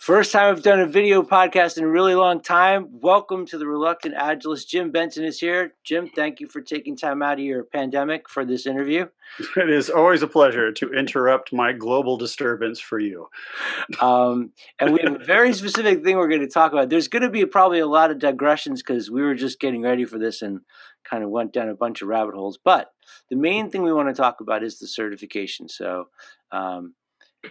First time I've done a video podcast in a really long time. Welcome to the Reluctant Agilist. Jim Benson is here. Jim, thank you for taking time out of your pandemic for this interview. It is always a pleasure to interrupt my global disturbance for you. And we have a very specific thing we're going to talk about. There's going to be probably a lot of digressions because we were just getting ready for this and kind of went down a bunch of rabbit holes. But the main thing we want to talk about is the certification. So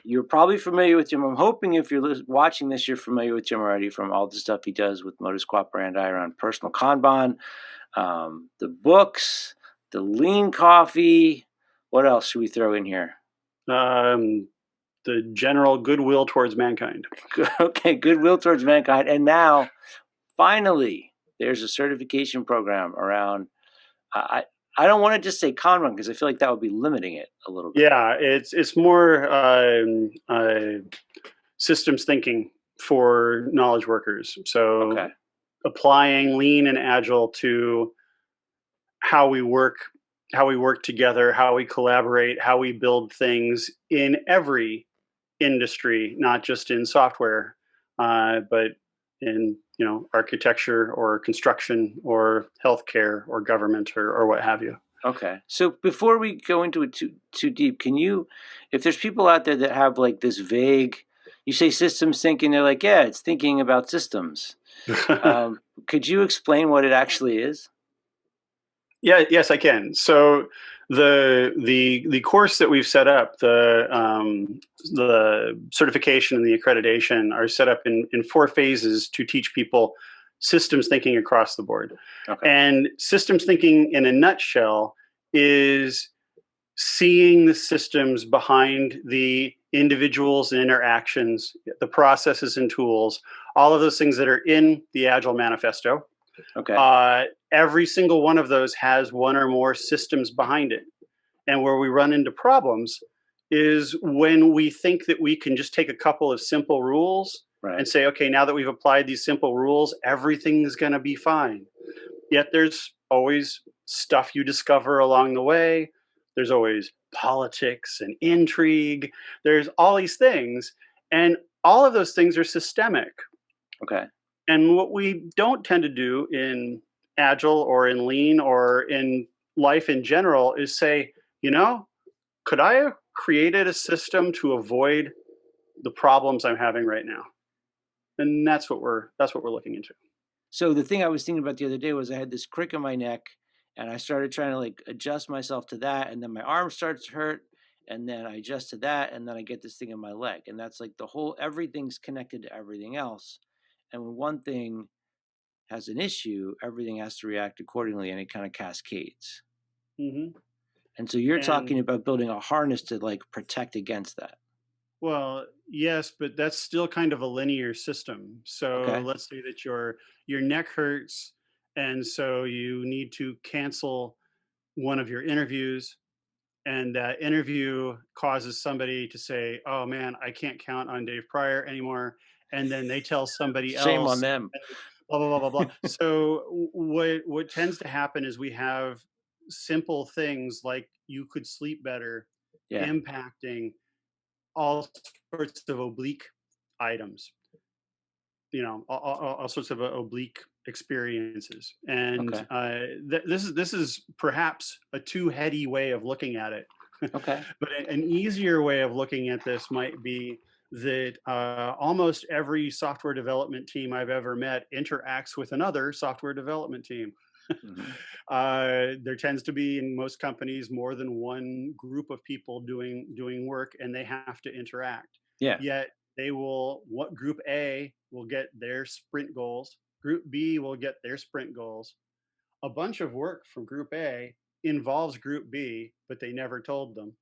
you're probably familiar with Jim. I'm hoping if you're watching this, you're familiar with Jim already from all the stuff he does with Modus Operandi around personal Kanban, the books, the lean coffee. What else should we throw in here? The general goodwill towards mankind. Okay, goodwill towards mankind. And now, finally, there's a certification program around. I don't want to just say Kanban because I feel like that would be limiting it a little bit. Yeah, it's more systems thinking for knowledge workers. So applying lean and agile to how we work together, how we collaborate, how we build things in every industry, not just in software, but in architecture or construction or healthcare or government or what have you. Okay. So before we go into it too deep, can you, if there's people out there that have like this vague, you say systems thinking, they're like, yeah, it's thinking about systems. Could you explain what it actually is? Yeah, yes, I can. So the course that we've set up, the certification and the accreditation are set up in 4 phases to teach people systems thinking across the board. Okay. And systems thinking in a nutshell is seeing the systems behind the individuals and interactions, the processes and tools, all of those things that are in the Agile Manifesto. Okay. Every single one of those has one or more systems behind it. And where we run into problems is when we think that we can just take a couple of simple rules and say, okay, now that we've applied these simple rules, everything's going to be fine. Yet there's always stuff you discover along the way. There's always politics and intrigue. There's all these things. And all of those things are systemic. Okay. And what we don't tend to do in Agile or in Lean or in life in general is say, could I have created a system to avoid the problems I'm having right now? And that's what we're looking into. So the thing I was thinking about the other day was I had this crick in my neck and I started trying to like adjust myself to that. And then my arm starts to hurt and then I adjust to that. And then I get this thing in my leg. And that's like everything's connected to everything else. And when one thing has an issue, everything has to react accordingly and it kind of cascades. Mm-hmm. And so you're talking about building a harness to like protect against that. Well, yes, but that's still kind of a linear system. So let's say that your neck hurts and so you need to cancel one of your interviews and that interview causes somebody to say, oh man, I can't count on Dave Pryor anymore. And then they tell somebody else. Shame on them. Blah, blah, blah, blah, blah. So what tends to happen is we have simple things like you could sleep better, impacting all sorts of oblique items, all sorts of oblique experiences. And this is perhaps a too heady way of looking at it. Okay. But an easier way of looking at this might be that almost every software development team I've ever met interacts with another software development team. Mm-hmm. There tends to be in most companies more than one group of people doing work, and they have to interact. Yeah. Yet Group A will get their sprint goals. Group B will get their sprint goals. A bunch of work from Group A involves Group B, but they never told them.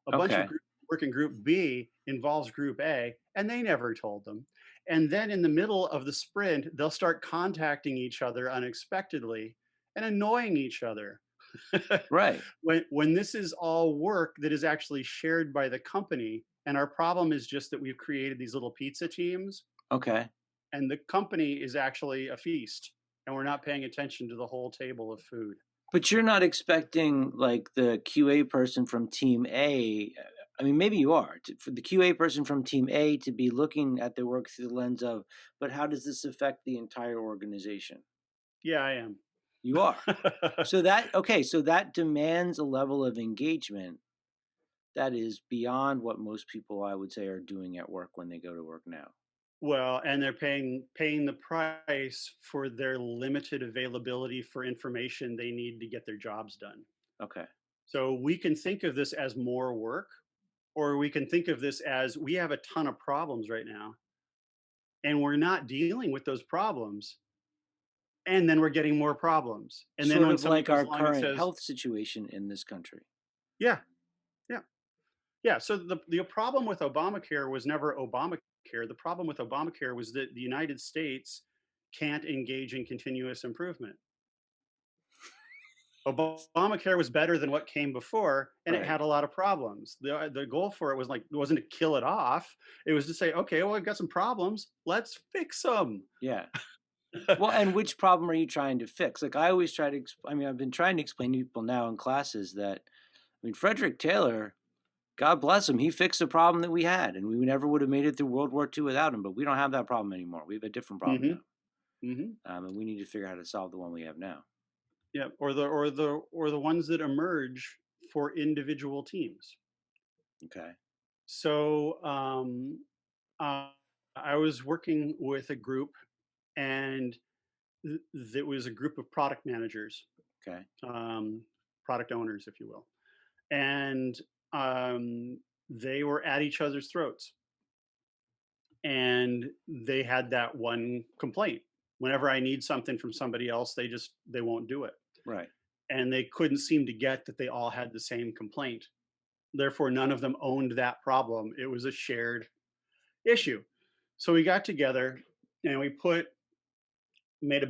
A bunch of work in Group B involves Group A, and they never told them. And then in the middle of the sprint, they'll start contacting each other unexpectedly and annoying each other. Right. When this is all work that is actually shared by the company, and our problem is just that we've created these little pizza teams. Okay. And the company is actually a feast, and we're not paying attention to the whole table of food. But you're not expecting like the QA person from team A. I mean, maybe you are, for the QA person from team A to be looking at their work through the lens of, but how does this affect the entire organization? Yeah, I am. You are. So that demands a level of engagement that is beyond what most people, I would say, are doing at work when they go to work now. Well, and they're paying the price for their limited availability for information they need to get their jobs done. Okay. So we can think of this as more work, or we can think of this as we have a ton of problems right now, and we're not dealing with those problems, and then we're getting more problems. And then Sort when of somebody like comes our along and current says, health situation in this country. "Yeah, yeah, yeah." So the problem with Obamacare was never Obamacare. The problem with Obamacare was that the United States can't engage in continuous improvement. Obamacare was better than what came before, and it Right. had a lot of problems. The goal for it was like, it wasn't to kill it off. It was to say, okay, well, I've got some problems. Let's fix them. Yeah. Well, and which problem are you trying to fix? Like I always try to, I mean, I've been trying to explain to people now in classes that, I mean, Frederick Taylor, God bless him, he fixed a problem that we had, and we never would have made it through World War II without him. But we don't have that problem anymore. We have a different problem hmm now, hmm and we need to figure out how to solve the one we have now. Yeah, or the ones that emerge for individual teams. Okay. So uh, I was working with a group, and that was a group of product managers, Okay. um, product owners, if you will, and they were at each other's throats, and they had that one complaint. Whenever I need something from somebody else, they won't do it, Right. and they couldn't seem to get that they all had the same complaint. Therefore, none of them owned that problem. It was a shared issue. So we got together and we made a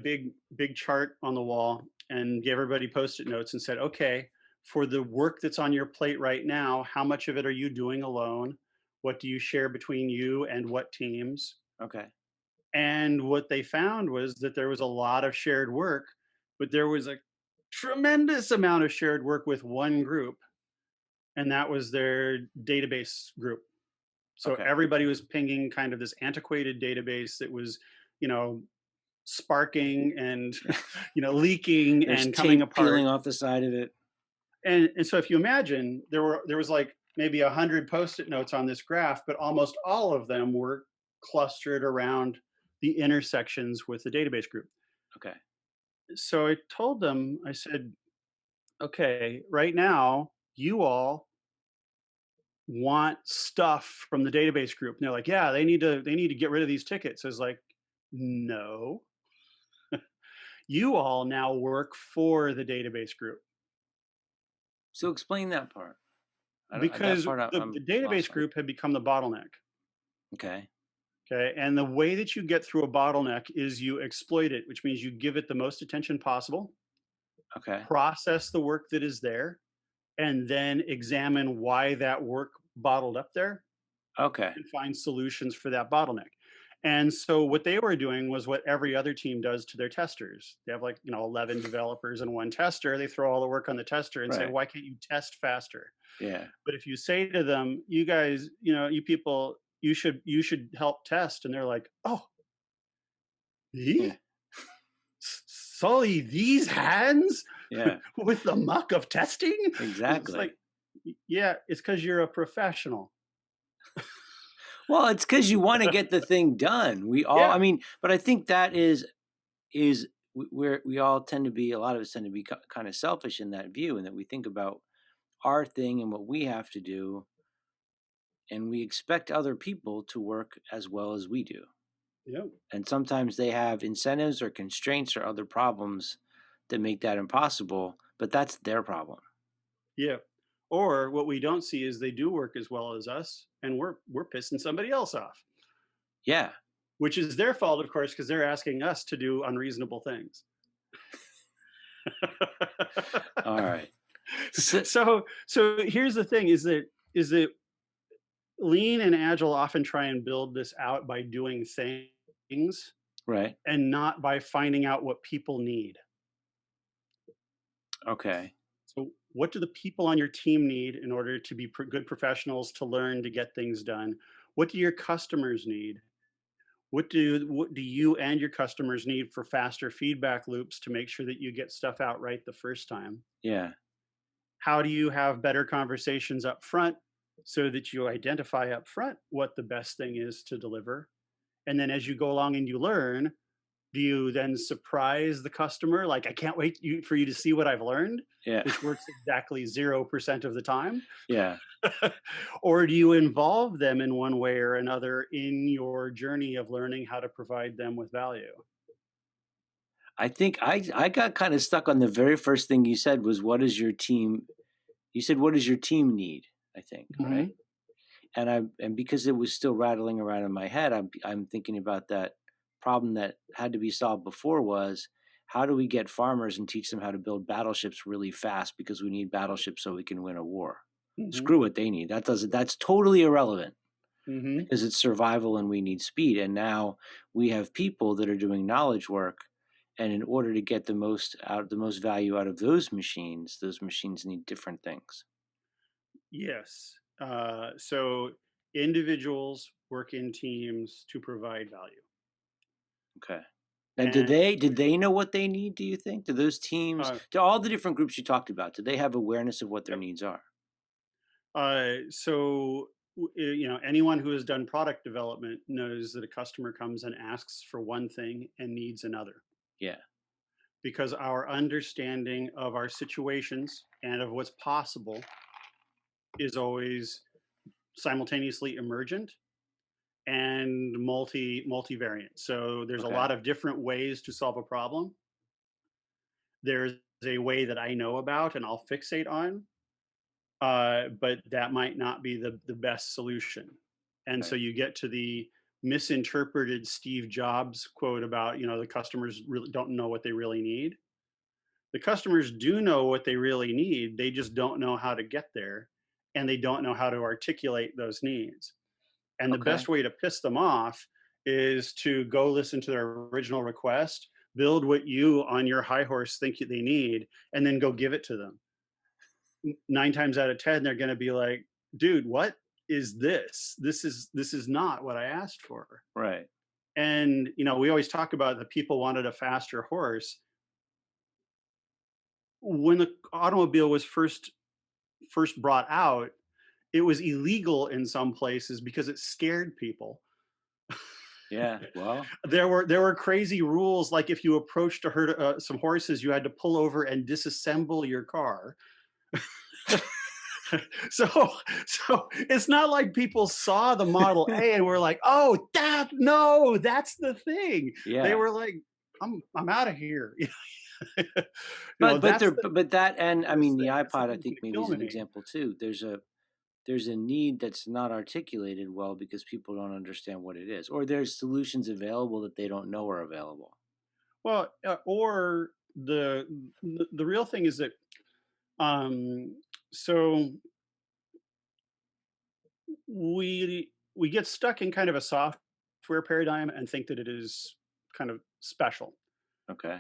big chart on the wall and gave everybody post-it notes and said, okay, for the work that's on your plate right now, how much of it are you doing alone? What do you share between you and what teams? Okay. And what they found was that there was a lot of shared work, but there was a tremendous amount of shared work with one group, and that was their database group. So Okay. everybody was pinging kind of this antiquated database that was, you know, sparking and leaking There's and coming tape apart. peeling off the side of it. And so if you imagine, there was like maybe 100 post-it notes on this graph, but almost all of them were clustered around the intersections with the database group. Okay. So I told them, I said, okay, right now you all want stuff from the database group. And they're like, yeah, they need to get rid of these tickets. I was like, no, you all now work for the database group, So explain that part. I don't that because part the I'm database lost on. group had become the bottleneck. Okay. Okay. And the way that you get through a bottleneck is you exploit it, which means you give it the most attention possible, Okay. process the work that is there, and then examine why that work bottled up there Okay. and find solutions for that bottleneck. And so what they were doing was what every other team does to their testers. They have, like, 11 developers and one tester. They throw all the work on the tester and say, Right. why can't you test faster? Yeah. But if you say to them, you guys, you people, you should help test, and they're like, oh, Yeah. me? Sully these hands Yeah. with the muck of testing? It's Exactly. like, yeah, it's because you're a professional. Well, it's because you want to get the thing done. We all, Yeah. I mean, but I think that is where we all tend to be. A lot of us tend to be kind of selfish in that view, and that we think about our thing and what we have to do, and we expect other people to work as well as we do. Yeah. And sometimes they have incentives or constraints or other problems that make that impossible, but that's their problem. Yeah. Or what we don't see is they do work as well as us, and we're pissing somebody else off, Yeah. which is their fault, of course, because they're asking us to do unreasonable things. All right. So, So here's the thing: is that lean and agile often try and build this out by doing things right. and not by finding out what people need. Okay. So What do the people on your team need in order to be good professionals, to learn, to get things done? What do your customers need? What do you and your customers need for faster feedback loops to make sure that you get stuff out right the first time? Yeah. How do you have better conversations up front so that you identify up front what the best thing is to deliver? And then as you go along and you learn, do you then surprise the customer? Like, I can't wait for you to see what I've learned, Yeah. which works exactly 0% of the time. Yeah. Or do you involve them in one way or another in your journey of learning how to provide them with value? I think I got kind of stuck on the very first thing you said was what is your team you said what does your team need, I think, right? Mhm. And because it was still rattling around in my head, I'm thinking about that problem that had to be solved before was how do we get farmers and teach them how to build battleships really fast because we need battleships so we can win a war. Mhm. Screw what they need. That's totally irrelevant Mhm. because it's survival and we need speed. And now we have people that are doing knowledge work. And in order to get the most value out of those machines need different things. Yes. So individuals work in teams to provide value. Okay. Now, And did they know what they need? Do you think? Do those teams, uh, to all the different groups you talked about, do they have awareness of what their yep. needs are? Anyone who has done product development knows that a customer comes and asks for one thing and needs another, Yeah. because our understanding of our situations and of what's possible is always simultaneously emergent and multivariant. So there's a Okay. lot of different ways to solve a problem. There's a way that I know about and I'll fixate on, but that might not be the best solution. And so Right. you get to the misinterpreted Steve Jobs quote about, the customers really don't know what they really need. The customers do know what they really need. They just don't know how to get there, and they don't know how to articulate those needs. And the Okay. best way to piss them off is to go listen to their original request, build what you on your high horse think they need, and then go give it to them. 9 times out of 10, they're going to be like, dude, what is this? This is not what I asked for. Right. And we always talk about the people wanted a faster horse. When the automobile was first brought out, it was illegal in some places because it scared people. Yeah. Well, There were crazy rules, like if you approached a herd, some horses, you had to pull over and disassemble your car. so so it's not like people saw the Model A and were like, oh, that's the thing. They yeah. were like, I'm out of here. But That's there the but that and I this mean the thing. That's the iPod I thing that's think going to maybe kill is an me. example too. There's a need that's not articulated well because people don't understand what it is, or there's solutions available that they don't know are available. Well, or the real thing is that, um, so we get stuck in kind of a software paradigm and think that it is kind of special. Okay.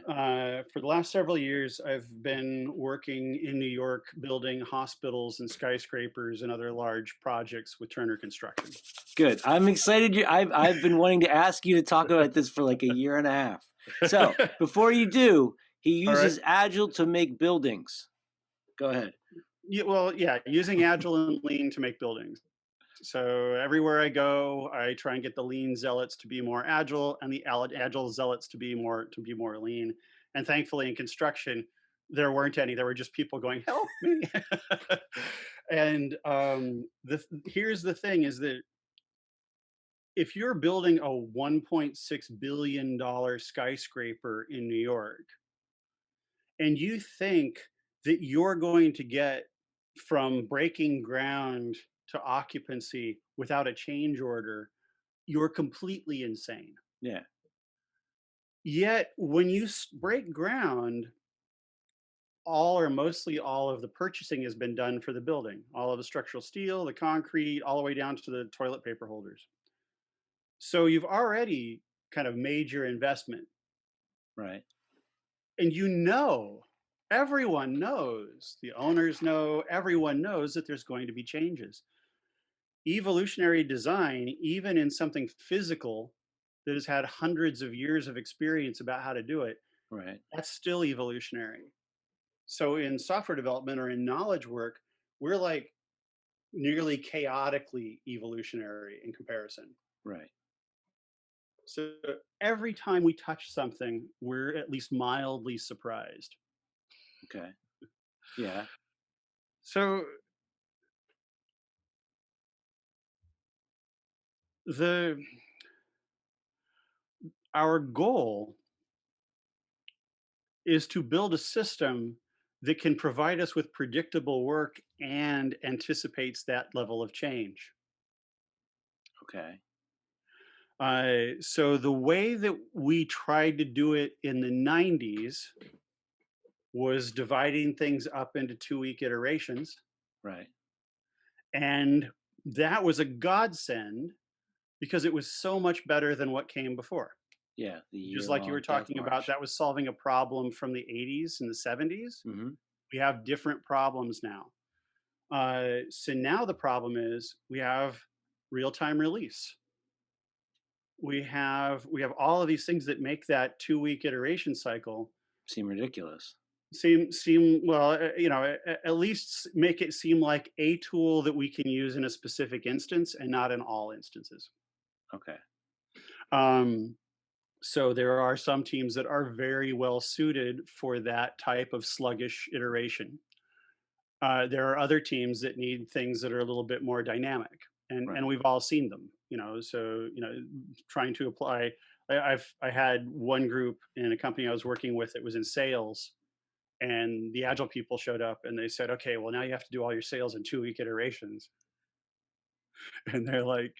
For the last several years, I've been working in New York, building hospitals and skyscrapers and other large projects with Turner Construction. Good. I'm excited. I've been wanting to ask you to talk about this for like a year and a half. So before you do, he All right. uses Agile to make buildings. Go ahead. Yeah, well, yeah, using Agile and Lean to make buildings. So everywhere I go, I try and get the Lean zealots to be more agile, and the agile zealots to be more lean. And thankfully, in construction, there weren't any. There were just people going, "Help me!" And here's the thing: is that if you're building a $1.6 billion skyscraper in New York, and you think that you're going to get from breaking ground to occupancy without a change order, you're completely insane. Yeah. Yet, when you break ground, all or mostly all of the purchasing has been done for the building, all of the structural steel, the concrete, all the way down to the toilet paper holders. So you've already kind of made your investment, Right. and everyone knows, the owners know, everyone knows that there's going to be changes. Evolutionary design, even in something physical that has had hundreds of years of experience about how to do it, Right. that's still evolutionary. So in software development or in knowledge work, we're like nearly chaotically evolutionary in comparison. Right. So every time we touch something, we're at least mildly surprised. Okay. Yeah. So the our goal is to build a system that can provide us with predictable work and anticipates that level of change. Okay. So the way that we tried to do it in the 90s was dividing things up into 2 week iterations. Right. And that was a godsend because it was so much better than what came before. Yeah. The Just like you were year-long death talking about, march. that was solving a problem from the 80s and the 70s. Mm-hmm. We have different problems now. So now the problem is we have real-time release. We have all of these things that make that 2 week iteration cycle Seem ridiculous. seem well, at least make it seem like a tool that we can use in a specific instance and not in all instances. Okay. Um, so there are some teams that are very well suited for that type of sluggish iteration. There are other teams that need things that are a little bit more dynamic, and Right. we've all seen them. So trying to apply. I had one group in a company I was working with that was in sales, and the agile people showed up and they said, "Okay, well now you have to do all your sales in 2 week iterations," and they're like,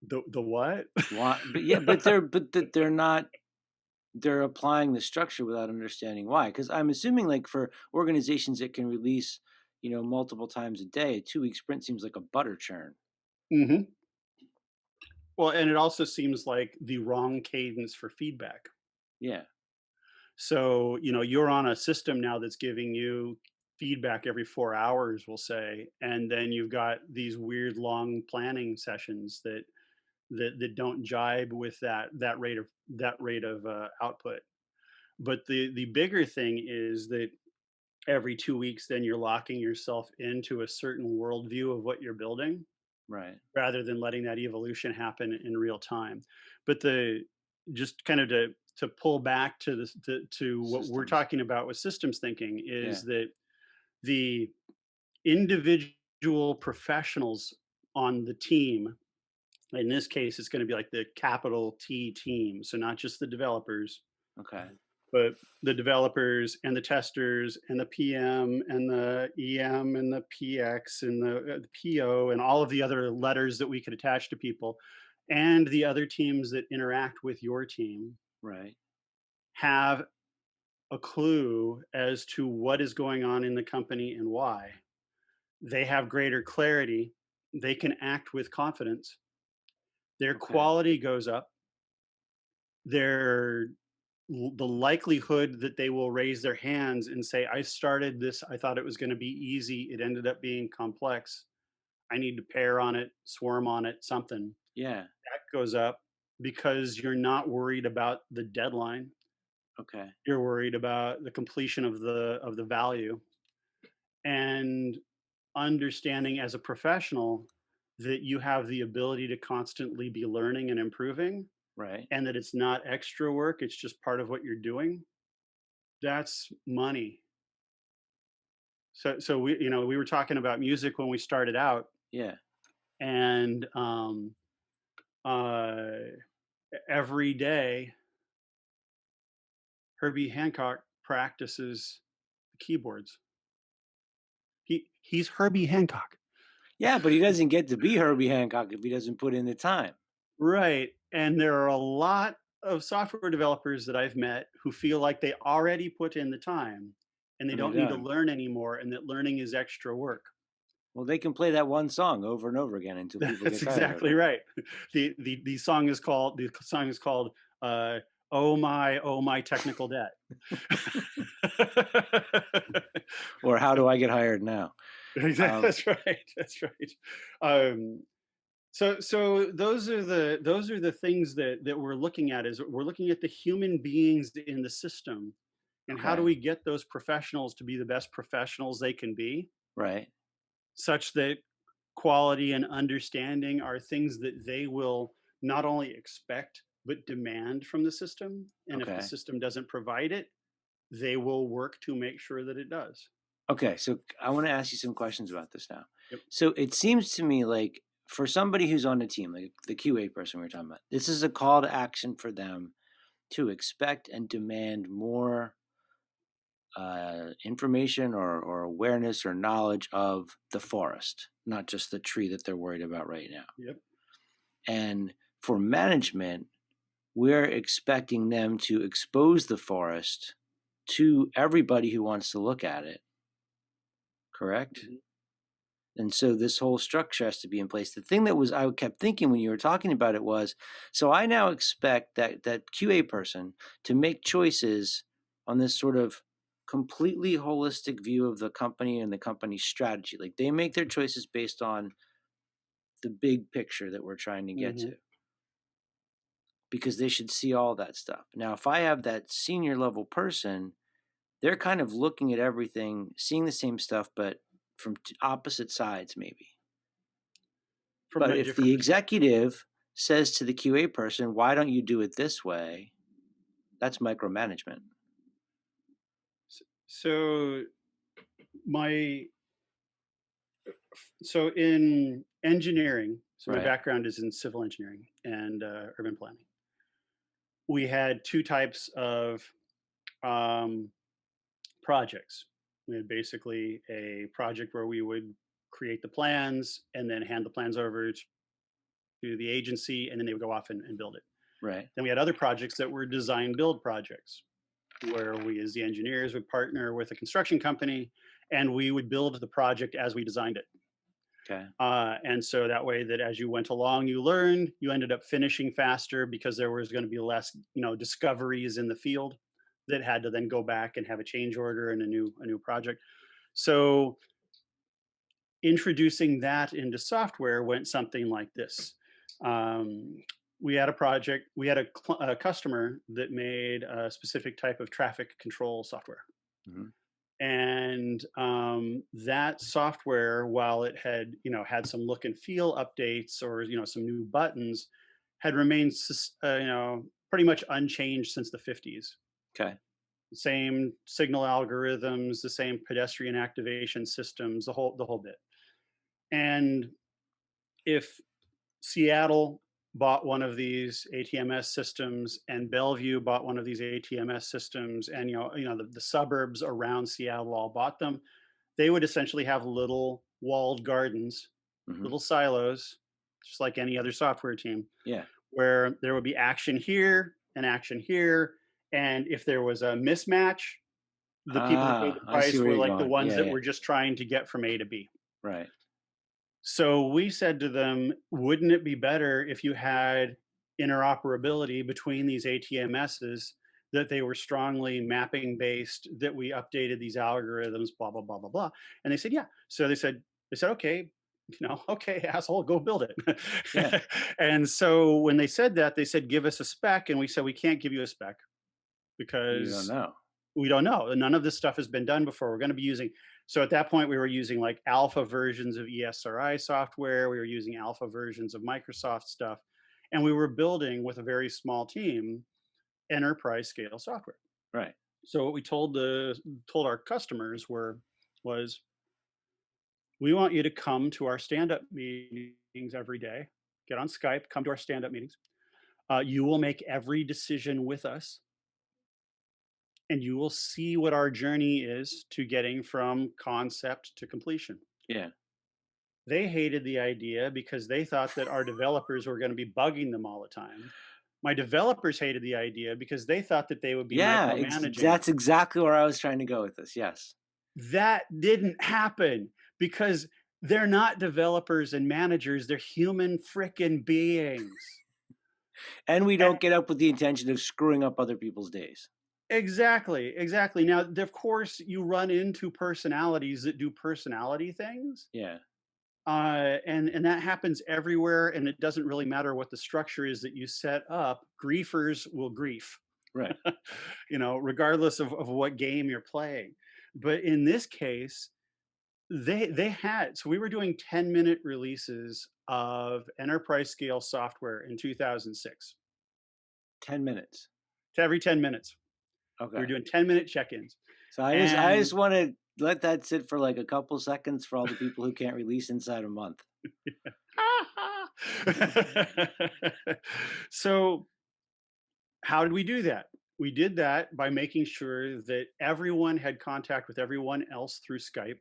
"The what?" Why? But yeah, they're not. They're applying the structure without understanding why. Because I'm assuming, like for organizations that can release, multiple times a day, a 2 week sprint seems like a butter churn. hmm Well, and it also seems like the wrong cadence for feedback. Yeah. So, you're on a system now that's giving you feedback every 4 hours, we'll say, and then you've got these weird long planning sessions that don't jibe with that rate of output. But the bigger thing is that every 2 weeks, then you're locking yourself into a certain worldview of what you're building, Right. rather than letting that evolution happen in real time. But the just kind of to pull back to this to what we're Systems. talking about with systems thinking Yeah. is that the individual professionals on the team, in this case it's going to be like the capital T team, so not just the developers, Okay. but the developers and the testers and the PM and the EM and the PX and the PO and all of the other letters that we could attach to people, and the other teams that interact with your team, Right. have a clue as to what is going on in the company and why. They have greater clarity. They can act with confidence. Their Okay. quality goes up. Their the likelihood that they will raise their hands and say, "I started this, I thought it was going to be easy, it ended up being complex, I need to pair on it, swarm on it, something," Yeah. that goes up because you're not worried about the deadline. Okay. You're worried about the completion of the value, and understanding as a professional that you have the ability to constantly be learning and improving, Right. and that it's not extra work, it's just part of what you're doing. That's money. So we were talking about music when we started out, Yeah. and uh, every day Herbie Hancock practices the keyboards. He's Herbie Hancock, Yeah, but he doesn't get to be Herbie Hancock if he doesn't put in the time. right? And there are a lot of software developers that I've met who feel like they already put in the time and they And they're don't need to done. learn anymore, and that learning is extra work. Well, they can play that one song over and over again until people That's get tired of exactly it. right. The song is called uh, oh my technical debt. Or how do I get hired now? That's right. That's right. Um, so those are the things that we're looking at. Is we're looking at the human beings in the system, and how do Okay. we get those professionals to be the best professionals they can be, Right. such that quality and understanding are things that they will not only expect but demand from the system. And if the Okay. system doesn't provide it, they will work to make sure that it does. Okay. So I want to ask you some questions about this now. Yep. So it seems to me like for somebody who's on the team, like the QA person we were talking about, this is a call to action for them to expect and demand more information or awareness or knowledge of the forest, not just the tree that they're worried about right now. Yep. And for management, we're expecting them to expose the forest to everybody who wants to look at it. Correct? Mm-hmm. And so this whole structure has to be in place. The thing that was I kept thinking when you were talking about it was, so I now expect that QA person to make choices on this sort of completely holistic view of the company and the company's strategy. Like they make their choices based on the big picture that we're trying to get Mm-hmm. to, because they should see all that stuff. Now, if I have that senior level person, they're kind of looking at everything, seeing the same stuff, but from opposite sides maybe. From But a if different the perspective. executive says to the QA person, why don't you do it this way? That's micromanagement. So in engineering, so my Right. background is in civil engineering and urban planning. We had two types of um, projects. We had basically a project where we would create the plans and then hand the plans over to the agency, and then they would go off and build it. Right. Then we had other projects that were design build projects, where we as the engineers would partner with a construction company and we would build the project as we designed it. Okay. And so that way that as you went along, you learned, you ended up finishing faster because there was going to be less, discoveries in the field that had to then go back and have a change order and a new project. So introducing that into software went something like this. Um, we had a project, we had a customer that made a specific type of traffic control software. Mm-hmm. And that software, while it had had some look and feel updates or some new buttons, had remained pretty much unchanged since the 50s. Okay. The same signal algorithms, the same pedestrian activation systems, the whole bit. And if Seattle bought one of these ATMS systems and Bellevue bought one of these ATMS systems, and the suburbs around Seattle all bought them, they would essentially have little walled gardens, Mm-hmm. little silos, just like any other software team. Yeah. Where there would be action here and action here, and if there was a mismatch, the people who paid the I see price where were you're like the going. ones Yeah. that Yeah. were just trying to get from A to B. Right. So we said to them, wouldn't it be better if you had interoperability between these ATMSs, that they were strongly mapping based, that we updated these algorithms, blah, blah, blah, blah, blah. And they said, yeah. So they said, okay, okay, asshole, go build it. Yeah. And so when they said that, they said, give us a spec. And we said, we can't give you a spec You don't because know. we don't know. None of this stuff has been done before. We're going to be using, so at that point, we were using like alpha versions of ESRI software. We were using alpha versions of Microsoft stuff. And we were building with a very small team enterprise scale software. Right. So what we told our customers was, we want you to come to our stand-up meetings every day. Get on Skype, come to our stand-up meetings. You will make every decision with us, and you will see what our journey is to getting from concept to completion. Yeah. They hated the idea because they thought that our developers were going to be bugging them all the time. My developers hated the idea because they thought that they would be micromanaging. That's exactly where I was trying to go with this. Yes. That didn't happen because they're not developers and managers. They're human frickin' beings. And we And don't get up with the intention of screwing up other people's days. exactly, exactly. Now, of course, you run into personalities that do personality things. Yeah. And that happens everywhere, and it doesn't really matter what the structure is that you set up. Griefers will grief, Right. regardless of what game you're playing. But in this case, they had so we were doing 10-minute releases of enterprise scale software in 2006. 10 minutes. To every 10 minutes, we were Okay. doing 10-minute check-ins, So I just and want to let that sit for like a couple seconds for all the people who can't release inside a month. so how did we do that? We did that by making sure that everyone had contact with everyone else through Skype,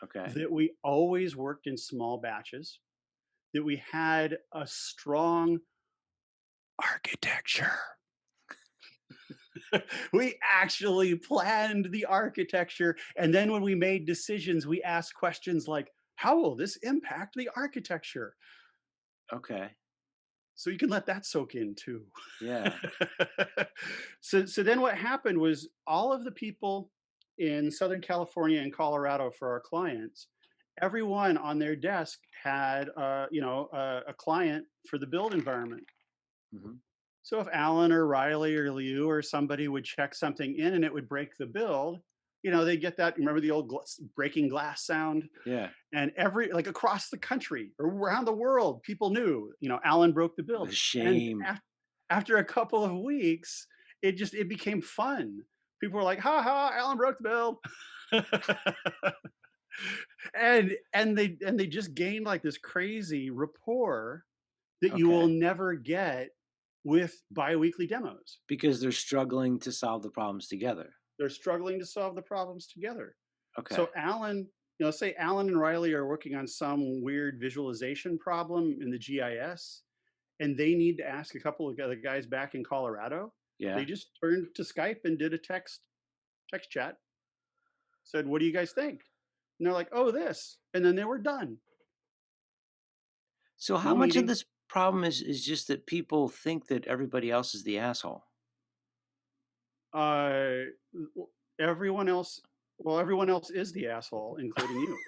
Okay. that we always worked in small batches, that we had a strong architecture. We actually planned the architecture. And then when we made decisions, we asked questions like, how will this impact the architecture? Okay. So you can let that soak in too. Yeah. So then what happened was all of the people in Southern California and Colorado for our clients, everyone on their desk had a client for the build environment. Hmm. So if Alan or Riley or Liu or somebody would check something in and it would break the build, they get that. Remember the old breaking glass sound? Yeah. And like across the country or around the world, people knew, Alan broke the build. The And shame. after a couple of weeks, it became fun. People were like, "Ha ha, Alan broke the build," and they just gained like this crazy rapport that you will Okay. never get with biweekly demos. Because they're struggling to solve the problems together. They're struggling to solve the problems together. Okay. So Alan, say Alan and Riley are working on some weird visualization problem in the GIS, and they need to ask a couple of the guys back in Colorado. They Yeah. just turned to Skype and did a text chat. Said, "What do you guys think?" And they're like, "Oh, this," and then they were done. So how No much of meeting. this problem is just that people think that everybody else is the asshole? Uh, everyone else. Well, everyone else is the asshole, including you.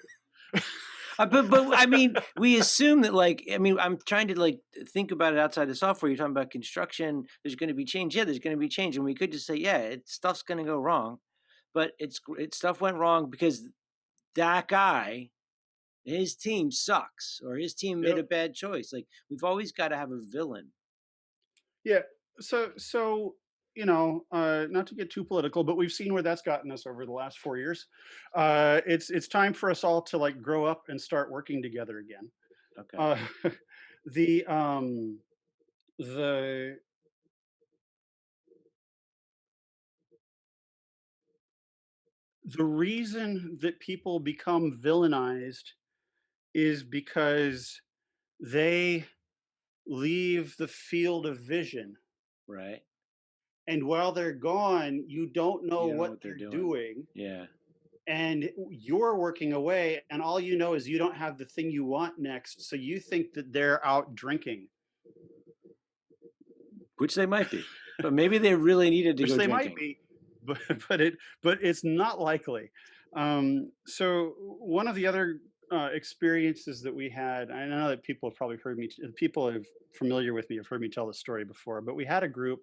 But I mean, we assume that I'm trying to think about it outside the software. You're talking about construction. There's going to be change. Yeah, there's going to be change, and we could just say, yeah, stuff's going to go wrong, but stuff went wrong because that guy, his team sucks, or his team made Yep. a bad choice. Like we've always got to have a villain. Yeah. So not to get too political, but we've seen where that's gotten us over the last 4 years. It's time for us all to like grow up and start working together again. Okay. Uh, the the the reason that people become villainized is because they leave the field of vision. Right. And while they're gone, you don't know You know what what they're they're doing. doing. Yeah. And you're working away, and all you know is you don't have the thing you want next. So you think that they're out drinking, Which they might be, but maybe they really needed to which go they might drinking. be, but it's not likely. So one of the other experiences that we had, I know that people have probably heard me, people have familiar with me have heard me tell the story before, but we had a group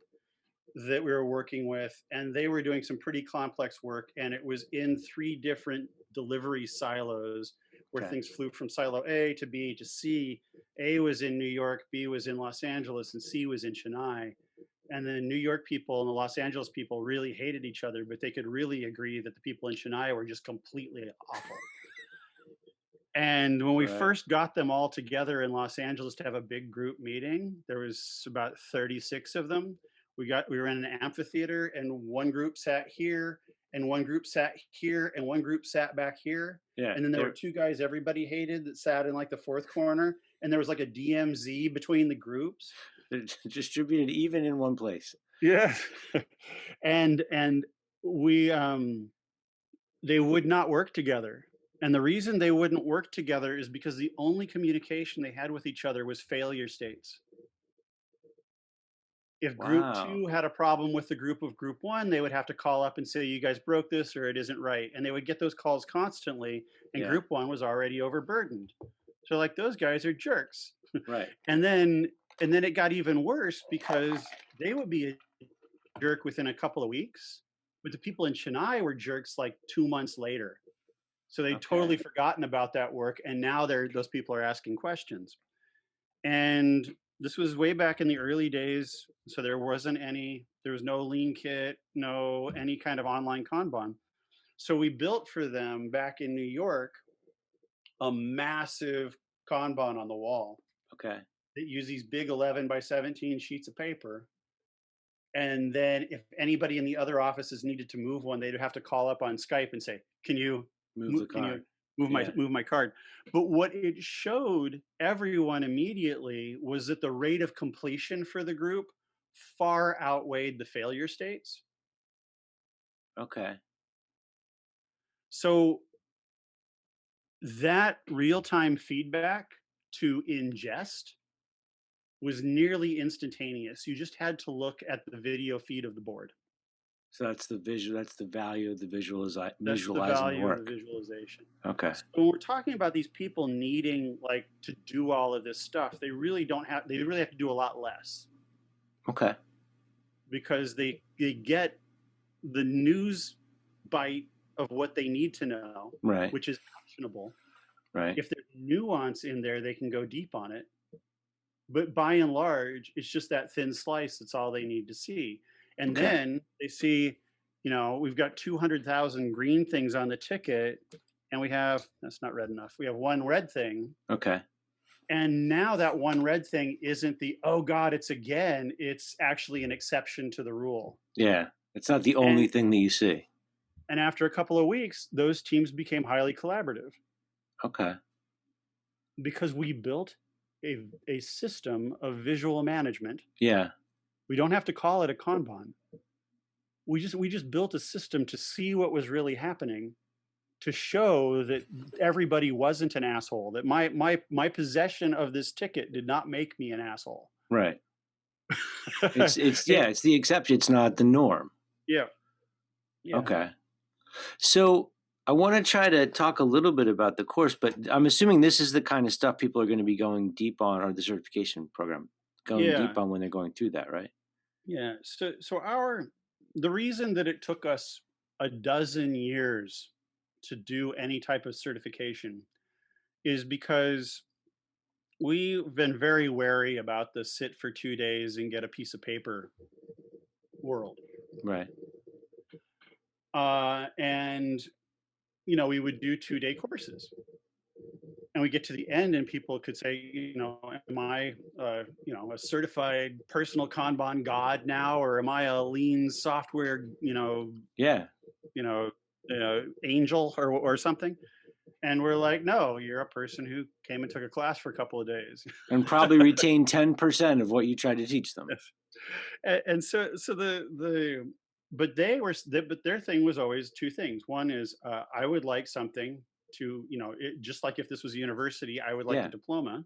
that we were working with, and they were doing some pretty complex work, and it was in 3 different delivery silos where Okay. things flew from silo A to B to C. A was in New York, B was in Los Angeles, and C was in Chennai. And the New York people and the Los Angeles people really hated each other, but they could really agree that the people in Chennai were just completely awful. And when we Right. first got them all together in Los Angeles to have a big group meeting, there was about 36 of them. We were in an amphitheater, and one group sat here, and one group sat here, and one group sat back here. Yeah. And then there were They're 2 guys everybody hated that sat in like the fourth corner, and there was like a DMZ between the groups. they're distributed even in one place. Yeah. and we they would not work together. And the reason they wouldn't work together is because the only communication they had with each other was failure states. If group Wow. 2 had a problem with the group of group 1, they would have to call up and say, you guys broke this or it isn't right. And they would get those calls constantly, and Yeah. group 1 was already overburdened. So like those guys are jerks. Right. And then it got even worse because they would be a jerk within a couple of weeks, but the people in Chennai were jerks like 2 months later. So they'd Okay. totally forgotten about that work, and now those people are asking questions. And this was way back in the early days, so there was no lean kit, no any kind of online Kanban. So we built for them back in New York a massive Kanban on the wall Okay. that used these big 11 by 17 sheets of paper. And then if anybody in the other offices needed to move one, they'd have to call up on Skype and say, Move the can you card. Yeah. move my card?" But what it showed everyone immediately was that the rate of completion for the group far outweighed the failure states. Okay. So that real-time feedback to ingest was nearly instantaneous. You just had to look at the video feed of the board. So that's the visual. That's the value of the That's the visualizing the value of the work. visualization. Okay. So when we're talking about these people needing like to do all of this stuff, they really have to do a lot less Okay. because they get the news bite of what they need to know, Right. which is actionable. Right. If there's nuance in there, they can go deep on it. But by and large, it's just that thin slice. That's all they need to see. And Okay. then they see, we've got 200,000 green things on the ticket, and that's not red enough. We have one red thing. Okay. And now that one red thing isn't oh God, it's actually an exception to the rule. Yeah. It's not the And, only thing that you see. and after a couple of weeks, those teams became highly collaborative Okay. because we built a system of visual management. Yeah. We don't have to call it a Kanban. We just built a system to see what was really happening, to show that everybody wasn't an asshole, that my possession of this ticket did not make me an asshole. Right. It's the exception. It's not the norm. Yeah. Yeah. Okay. So I want to try to talk a little bit about the course, but I'm assuming this is the kind of stuff people are going to be going deep on, or the certification program going Yeah. deep on when they're going through that, right? Yeah. So the reason that it took us a dozen years to do any type of certification is because we've been very wary about the sit for 2 days and get a piece of paper world. Right. And we would do 2-day courses, and we get to the end and people could say, am I a certified personal Kanban god now, or am I a lean software Yeah. angel or something? And we're like, no, you're a person who came and took a class for a couple of days. And probably retain 10% of what you try to teach them. And so but their thing was always two things. One is I would like something to, just like if this was a university, I would like a diploma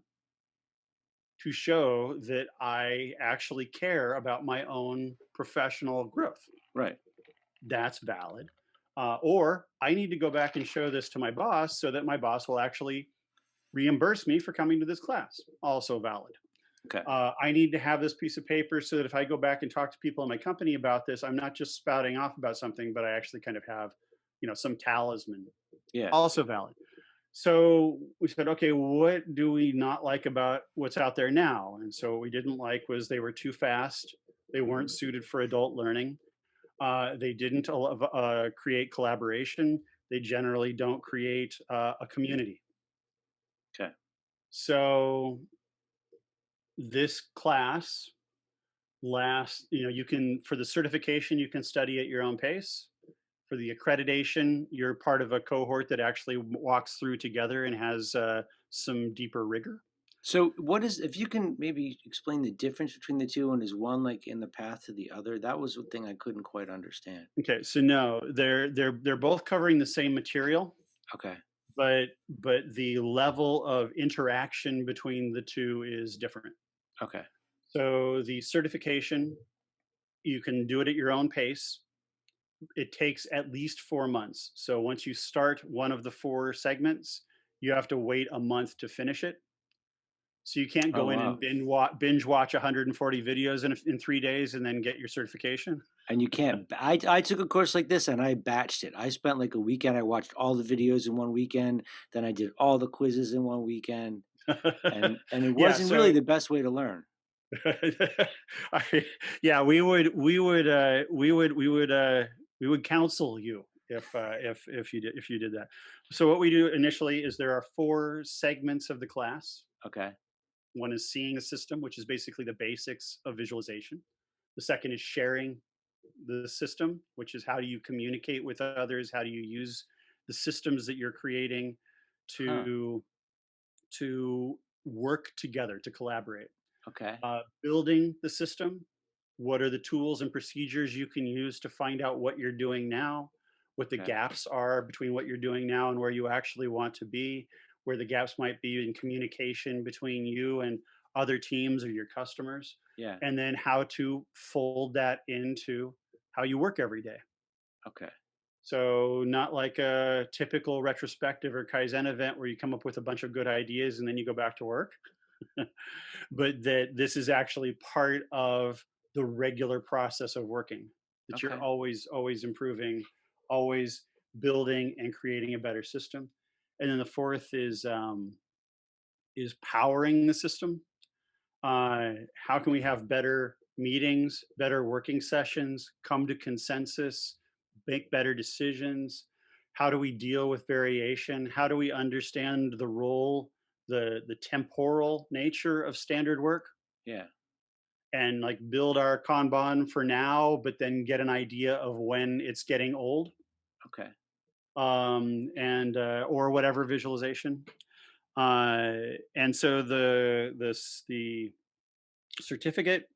to show that I actually care about my own professional growth. Right. That's valid. Or I need to go back and show this to my boss so that my boss will actually reimburse me for coming to this class. Also valid. Okay. I need to have this piece of paper so that if I go back and talk to people in my company about this, I'm not just spouting off about something, but I actually kind of have, some talisman. Yeah. Also valid. So we said, okay, what do we not like about what's out there now? And so what we didn't like was they were too fast. They weren't suited for adult learning. They didn't create collaboration. They generally don't create a community. Okay. So this class for the certification, you can study at your own pace. For the accreditation, you're part of a cohort that actually walks through together and has some deeper rigor. So if you can maybe explain the difference between the two, and is one like in the path to the other? That was the thing I couldn't quite understand. Okay, so no, they're both covering the same material. Okay. But the level of interaction between the two is different. Okay. So the certification, you can do it at your own pace. It takes at least 4 months. So once you start one of the four segments, you have to wait a month to finish it. So you can't Oh go in wow. and binge watch 140 videos in 3 days and then get your certification. And you can't. I took a course like this and I batched it. I spent like a weekend. I watched all the videos in one weekend. Then I did all the quizzes in one weekend, and it Yeah. wasn't really So the best way to learn. yeah, we would counsel you if you did that. So what we do initially is there are four segments of the class. Okay. One is seeing a system, which is basically the basics of visualization. The second is sharing the system, which is how do you communicate with others? How do you use the systems that you're creating Huh. to to work together, to collaborate? Okay. Building the system. What are the tools and procedures you can use to find out what you're doing now, what the Okay. gaps are between what you're doing now and where you actually want to be, where the gaps might be in communication between you and other teams or your customers, Yeah. and then how to fold that into how you work every day. Okay. So, not like a typical retrospective or Kaizen event where you come up with a bunch of good ideas and then you go back to work, but that this is actually part of the regular process of working, that you're Okay. always improving, always building and creating a better system. And then the fourth is powering the system. How can we have better meetings, better working sessions, come to consensus, make better decisions? How do we deal with variation? How do we understand the role, the temporal nature of standard work, Yeah. and like build our Kanban for now, but then get an idea of when it's getting old, Okay. and or whatever visualization. And so the certificate,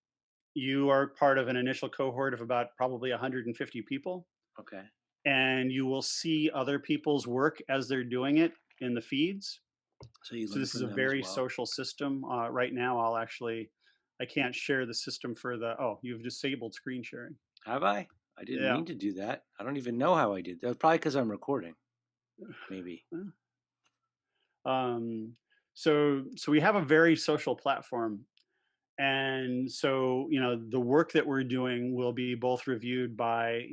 you are part of an initial cohort of about probably 150 people, Okay. and you will see other people's work as they're doing it in the feeds. So you So learn this is from a them as very well. social system. Right now, I can't share the system for the. Oh, you've disabled screen sharing. Have I? I didn't Yeah. mean to do that. I don't even know how I did that. Probably because I'm recording. Maybe. Um, so we have a very social platform, and so the work that we're doing will be both reviewed by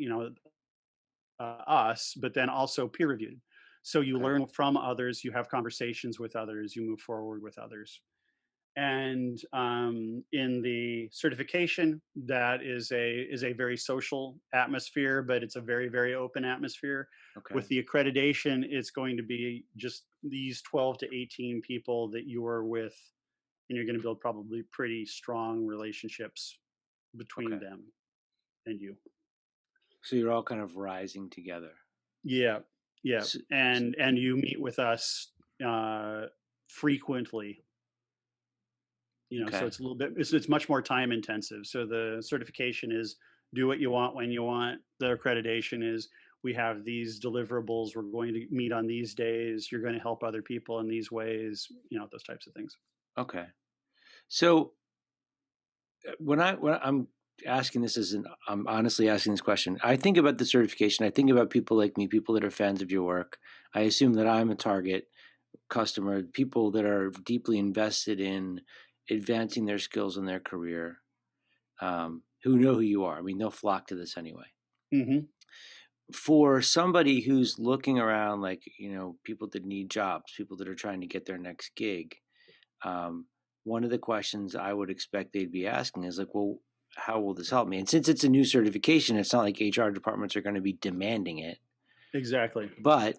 us, but then also peer reviewed. So you Okay. learn from others, you have conversations with others, you move forward with others. And in the certification, that is a very social atmosphere, but it's a very open atmosphere. Okay. With the accreditation, it's going to be just these 12 to 18 people that you are with, and you're going to build probably pretty strong relationships between Okay. them and you. So you're all kind of rising together. Yeah, yeah, S and you meet with us frequently. So Okay. it's a little bit, it's much more time intensive. So the certification is do what you want when you want. The accreditation is we have these deliverables. We're going to meet on these days. You're going to help other people in these ways. Those types of things. Okay. So when I'm asking this as I'm honestly asking this question. I think about the certification. I think about people like me, people that are fans of your work. I assume that I'm a target customer, people that are deeply invested in advancing their skills in their career, who know who you are. I mean, they'll flock to this anyway. Hmm. For somebody who's looking around, like people that need jobs, people that are trying to get their next gig, um, one of the questions I would expect they'd be asking is like, well, how will this help me? And since it's a new certification, it's not like HR departments are going to be demanding it. Exactly. But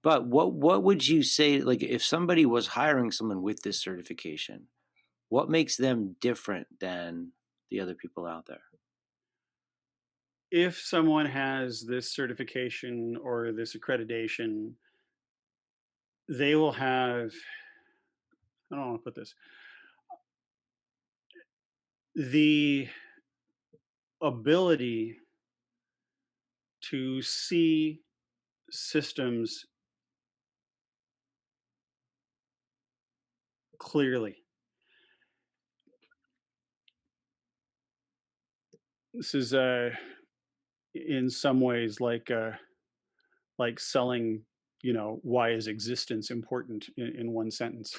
what would you say, like if somebody was hiring someone with this certification, what makes them different than the other people out there? If someone has this certification or this accreditation, they will have, I don't want to put this, the ability to see systems clearly. This is in some ways like selling, why is existence important in one sentence.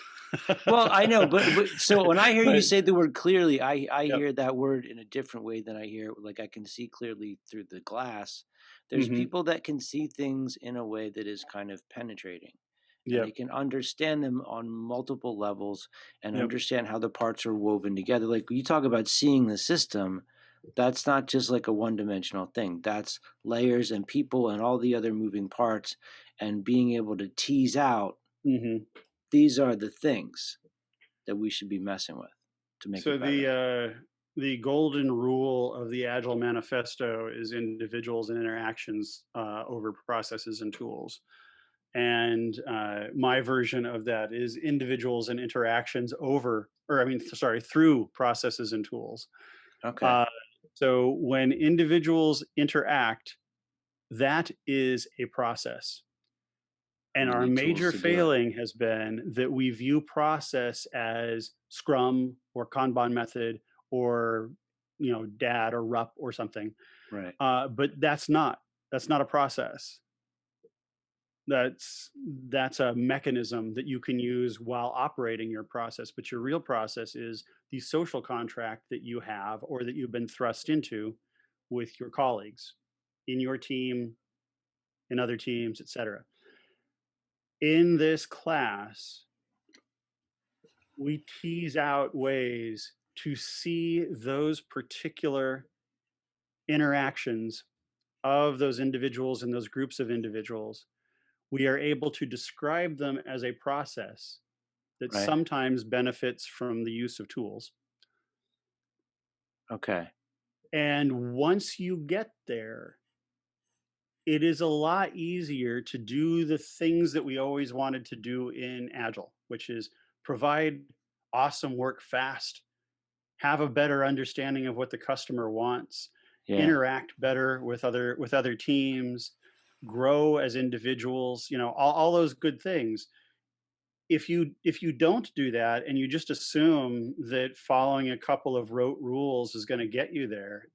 Well, I know, but so when I hear you But say the word clearly, I yep. hear that word in a different way than I hear it. Like I can see clearly through the glass. There's Hmm. people that can see things in a way that is kind of penetrating, and they Yep. can understand them on multiple levels and Yep. understand how the parts are woven together. Like you talk about seeing the system, that's not just like a one-dimensional thing. That's layers and people and all the other moving parts, and being able to tease out Hmm. these are the things that we should be messing with to make So it better. the golden rule of the Agile Manifesto is individuals and interactions over processes and tools. And my version of that is individuals and interactions over, or I mean, sorry, through processes and tools. Okay. Uh, so when individuals interact, that is a process. And And they our need tools major to do it. failing has been that we view process as Scrum or Kanban method or DAD or RUP or something. Right. But that's not a process. That's that's a mechanism that you can use while operating your process. But your real process is the social contract that you have or that you've been thrust into with your colleagues in your team, in other teams, etc. In this class, we tease out ways to see those particular interactions of those individuals and those groups of individuals. We are able to describe them as a process that Right. sometimes benefits from the use of tools. Okay. And once you get there, it is a lot easier to do the things that we always wanted to do in Agile, which is provide awesome work fast, have a better understanding of what the customer wants, Yeah. interact better with other teams, grow as individuals, all those good things. If you don't do that and you just assume that following a couple of rote rules is going to get you there,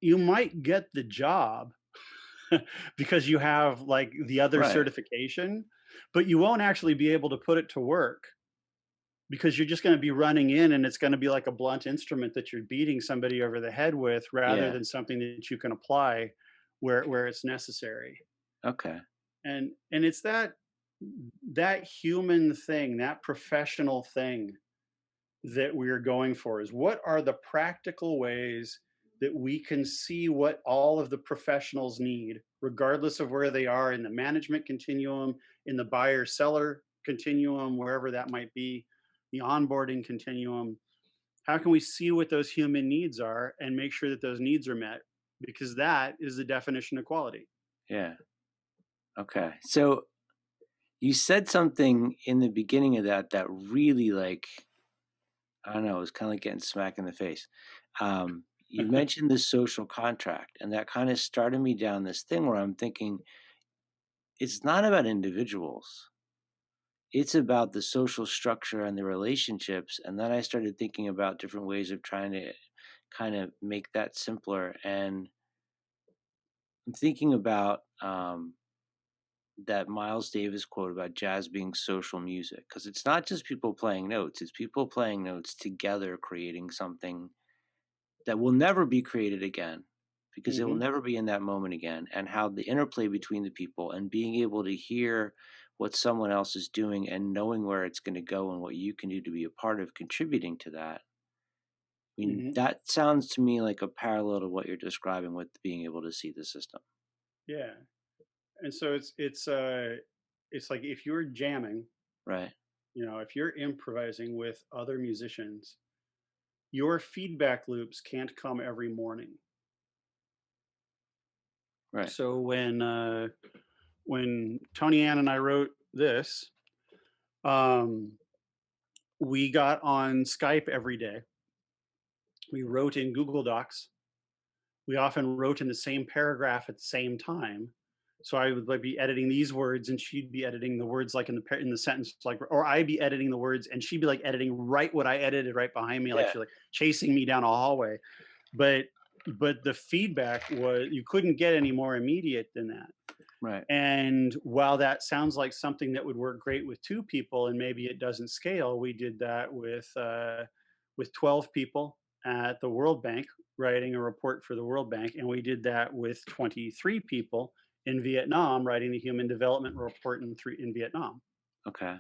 you might get the job because you have like the other Right. certification, but you won't actually be able to put it to work because you're just going to be running in and it's going to be like a blunt instrument that you're beating somebody over the head with rather Yeah. than something that you can apply where it's necessary. Okay. And it's that human thing, that professional thing that we're going for is what are the practical ways that we can see what all of the professionals need, regardless of where they are in the management continuum, in the buyer seller continuum, wherever that might be, the onboarding continuum. How can we see what those human needs are and make sure that those needs are met? Because that is the definition of quality. Yeah. Okay. So you said something in the beginning of that really like I don't know, it was kind of like getting smacked in the face. You mentioned the social contract, and that kind of started me down this thing where I'm thinking it's not about individuals. It's about the social structure and the relationships. And then I started thinking about different ways of trying to kind of make that simpler. And I'm thinking about that Miles Davis quote about jazz being social music, because it's not just people playing notes, it's people playing notes together, creating something that will never be created again because it will Hmm. never be in that moment again. And how the interplay between the people and being able to hear what someone else is doing and knowing where it's going to go and what you can do to be a part of contributing to that. I mean, Hmm. that sounds to me like a parallel to what you're describing with being able to see the system. Yeah. And so it's like if you're jamming, Right. if you're improvising with other musicians, your feedback loops can't come every morning. Right. So when Tony Ann and I wrote this, um, we got on Skype every day. We wrote in Google Docs. We often wrote in the same paragraph at the same time. So I would like be editing these words, and she'd be editing the words like in the sentence, like, or I'd be editing the words, and she'd be like editing right what I edited right behind me, like Yeah. she's like chasing me down a hallway. but the feedback was you couldn't get any more immediate than that. Right. And while that sounds like something that would work great with 2 people, and maybe it doesn't scale, we did that with 12 people at the World Bank writing a report for the World Bank, and we did that with 23 people in Vietnam writing the Human Development Report in Vietnam. Okay.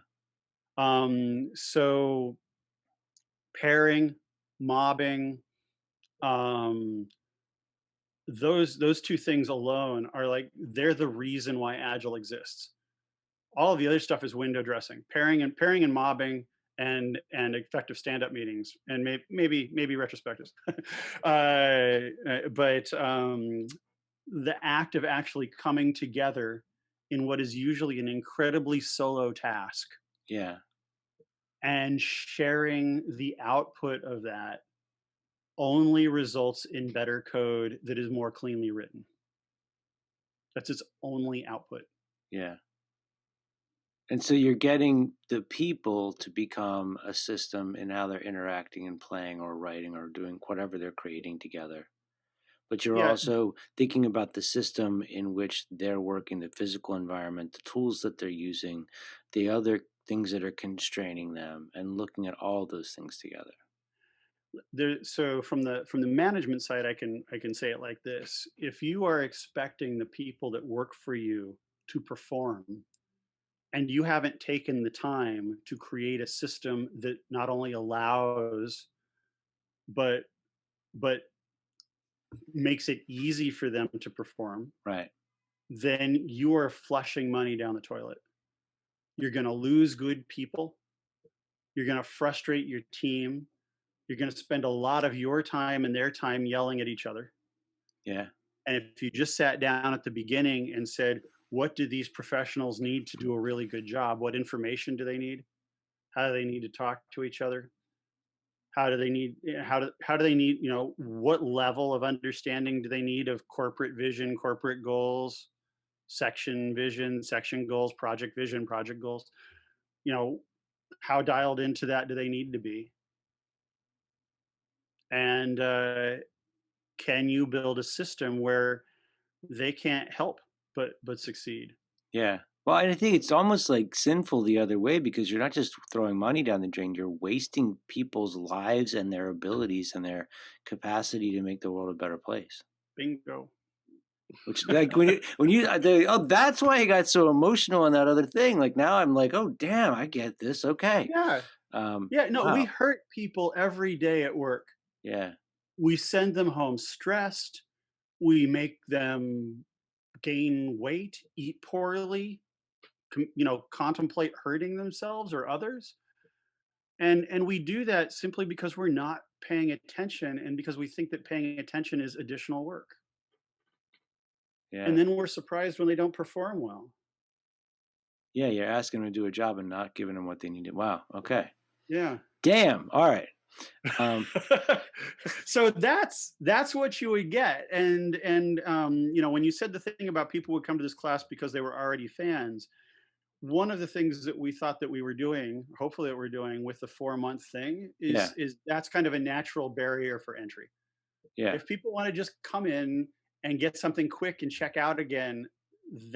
So pairing, mobbing, um, those two things alone are like they're the reason why Agile exists. All of the other stuff is window dressing, pairing and mobbing, and effective stand-up meetings, and maybe retrospectives. But the act of actually coming together in what is usually an incredibly solo task Yeah. and sharing the output of that only results in better code that is more cleanly written. That's its only output. Yeah. And so you're getting the people to become a system in how they're interacting and playing or writing or doing whatever they're creating together. But you're Yeah, also thinking about the system in which they're working, the physical environment, the tools that they're using, the other things that are constraining them, and looking at all those things together. so from the management side, I can say it like this: if you are expecting the people that work for you to perform, and you haven't taken the time to create a system that not only allows but but makes it easy for them to perform, Right. then you are flushing money down the toilet. You're going to lose good people. You're going to frustrate your team. You're going to spend a lot of your time and their time yelling at each other. Yeah. And if you just sat down at the beginning and said, what do these professionals need to do a really good job? What information do they need? How do they need to talk to each other? How do they need how do they need, what level of understanding do they need of corporate vision, corporate goals, section vision, section goals, project vision, project goals? You know, how dialed into that do they need to be? And can you build a system where they can't help but succeed? Yeah. Well, and I think it's almost like sinful the other way because you're not just throwing money down the drain, you're wasting people's lives and their abilities and their capacity to make the world a better place. Bingo. Which like that's why I got so emotional on that other thing. Like now I'm like, oh damn, I get this. Okay. Yeah. Yeah. No, we Wow. hurt people every day at work. Yeah. We send them home stressed. We make them gain weight, eat poorly, contemplate hurting themselves or others. And we do that simply because we're not paying attention, and because we think that paying attention is additional work. And Yeah. then we're surprised when they don't perform well. Yeah. You're asking them to do a job and not giving them what they need to. Wow. Okay. Yeah. Damn. All right. Um, So that's what you would get. And when you said the thing about people would come to this class because they were already fans, one of the things that we thought that we were doing, hopefully that we're doing with the 4-month thing, yeah. is that's kind of a natural barrier for entry. Yeah. If people want to just come in and get something quick and check out again,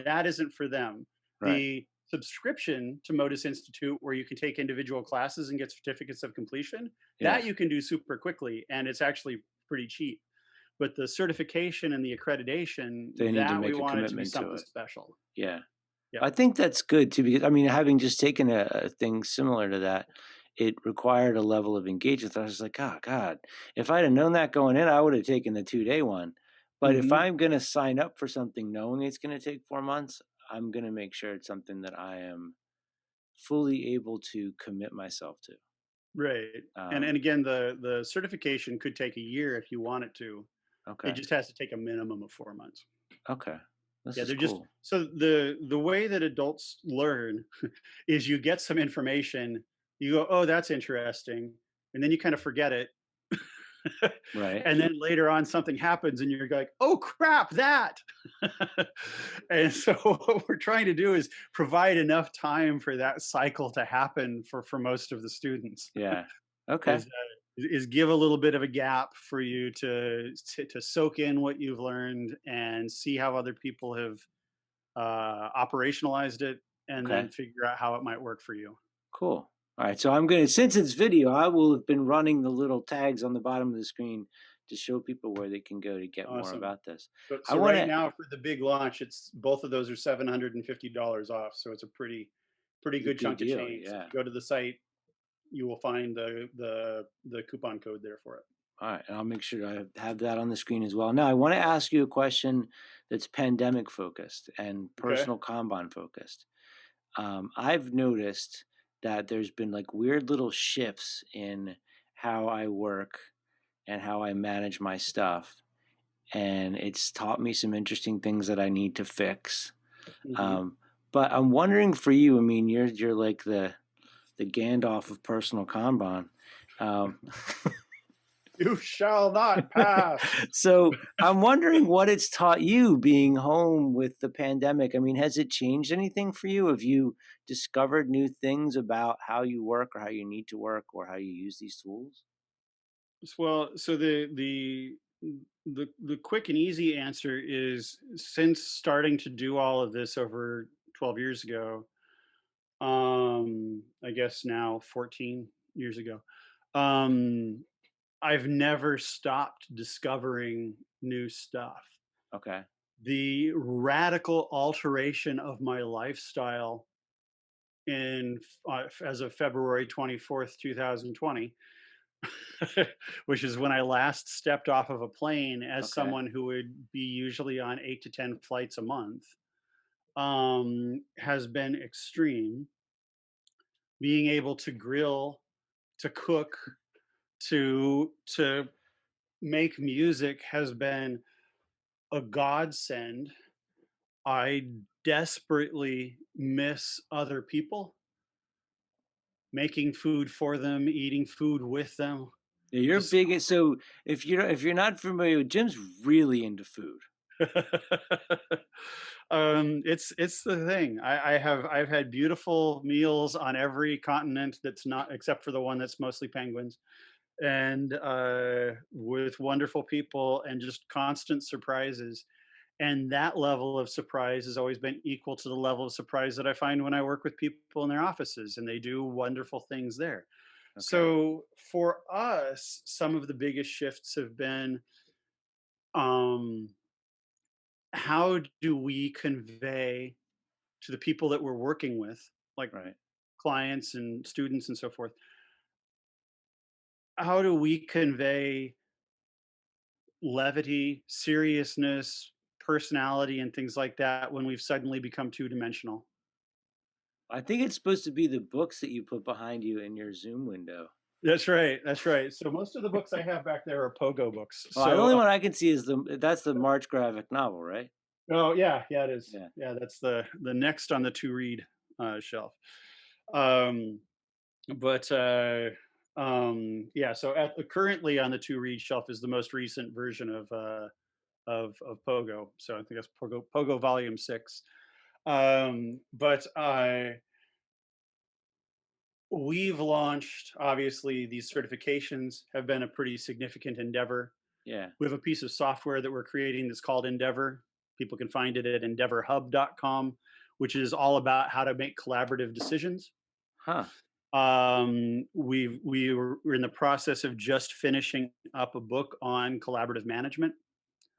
that isn't for them. Right. The subscription to Modus Institute, where you can take individual classes and get certificates of completion, Yeah. that you can do super quickly, and it's actually pretty cheap. But the certification and the accreditation, They need to that we make a want it to be commitment to something it. special. Yeah. Yeah. I think that's good too, because I mean, having just taken a thing similar to that, it required a level of engagement. I was like, oh God, if I'd have known that going in, I would have taken the 2-day one. But if Hmm. I'm going to sign up for something knowing it's going to take 4 months, I'm going to make sure it's something that I am fully able to commit myself to. Right. And Um, and again, the certification could take a year if you want it to. It okay. just has to take a minimum of 4 months. Okay. This Yeah, is they're just cool. so the way that adults learn is you get some information, you go, "Oh, that's interesting," and then you kind of forget it. Right. And then later on something happens and you're like, "Oh crap, that." And so what we're trying to do is provide enough time for that cycle to happen for most of the students. Yeah. Okay. Is is give a little bit of a gap for you to soak in what you've learned and see how other people have operationalized it, and then Okay. figure out how it might work for you. Cool. All right. So I'm going to, since it's video, I will have been running the little tags on the bottom of the screen to show people where they can go to get more Awesome. about this. So, I so want right to, now for the big launch, it's both of those are $750 off. So it's a pretty good good chunk of deal. change. So if Yeah. you go to the site, you will find the coupon code there for it. All right. And I'll make sure I have that on the screen as well. Now, I want to ask you a question that's pandemic focused and Okay. personal Kanban focused. I've noticed that there's been like weird little shifts in how I work and how I manage my stuff. And it's taught me some interesting things that I need to fix. Hmm. Um, but I'm wondering for you, I mean, you're like the Gandalf of personal Kanban. Um, You shall not pass. so I'm wondering what it's taught you being home with the pandemic. I mean, has it changed anything for you? Have you discovered new things about how you work or how you need to work or how you use these tools? Well, so the quick and easy answer is, since starting to do all of this over 12 years ago, I guess now 14 years ago, um, I've never stopped discovering new stuff. Okay. The radical alteration of my lifestyle as of February 24th, 2020, which is when I last stepped off of a plane as Okay. someone who would be usually on 8 to 10 flights a month, has been extreme. Being able to grill, to cook, to make music has been a godsend. I desperately miss other people, making food for them, eating food with them. Yeah, you're Just big. So if you're not familiar, Jim's really into food. it's the thing. I've had beautiful meals on every continent that's not, except for the one that's mostly penguins, and with wonderful people and just constant surprises. And that level of surprise has always been equal to the level of surprise that I find when I work with people in their offices and they do wonderful things there. Okay. So for us, some of the biggest shifts have been, um, how do we convey to the people that we're working with, like Right. clients and students and so forth, how do we convey levity, seriousness, personality, and things like that when we've suddenly become two-dimensional? I think it's supposed to be the books that you put behind you in your Zoom window. That's right. That's right. So most of the books I have back there are Pogo books. Oh, the So only one I can see is that's the March graphic novel, right? oh yeah, yeah it is. Yeah. Yeah, that's the next on the to read shelf. Um, but yeah, so currently on the to read shelf is the most recent version of Pogo. So I think that's Pogo Volume 6. But we've launched, obviously these certifications have been a pretty significant endeavor. Yeah. We have a piece of software that we're creating that's called Endeavor. People can find it at endeavorhub.com, which is all about how to make collaborative decisions. Huh. We're in the process of just finishing up a book on collaborative management.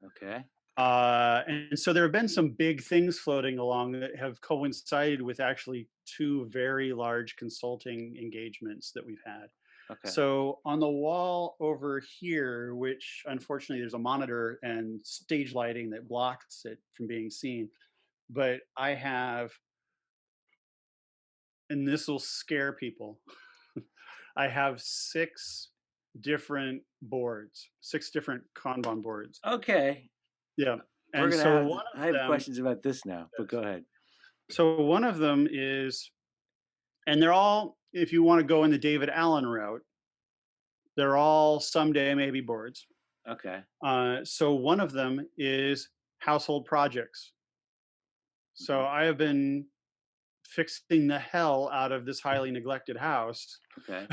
Okay. And so there have been some big things floating along that have coincided with actually two very large consulting engagements that we've had. Okay. So on the wall over here, which unfortunately there's a monitor and stage lighting that blocks it from being seen, but I have, and this will scare people, I have six different Kanban boards. Okay. Yeah. We're And gonna so have. one I of have them, questions about this now, but go ahead. so one of them is, and they're all, if you want to go in the David Allen route, they're all someday maybe boards. Okay. So one of them is household projects. So Hmm. I have been fixing the hell out of this highly neglected house Okay.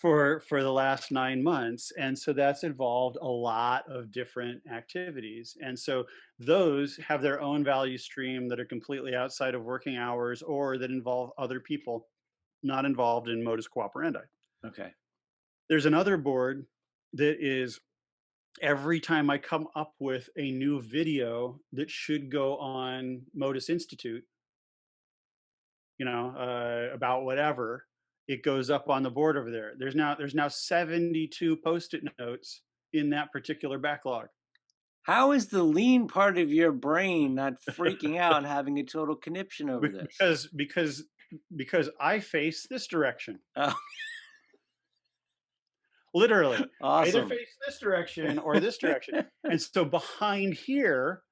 for the last 9 months. And so that's involved a lot of different activities. And so those have their own value stream that are completely outside of working hours or that involve other people not involved in modus cooperandi. Okay. There's another board that is every time I come up with a new video that should go on Modus Institute, about whatever, it goes up on the board over there. There's now 72 post-it notes in that particular backlog. How is the lean part of your brain not freaking out and having a total conniption over this? Because I face this direction. Oh, Literally. I either awesome. face this direction or this direction. And so behind here,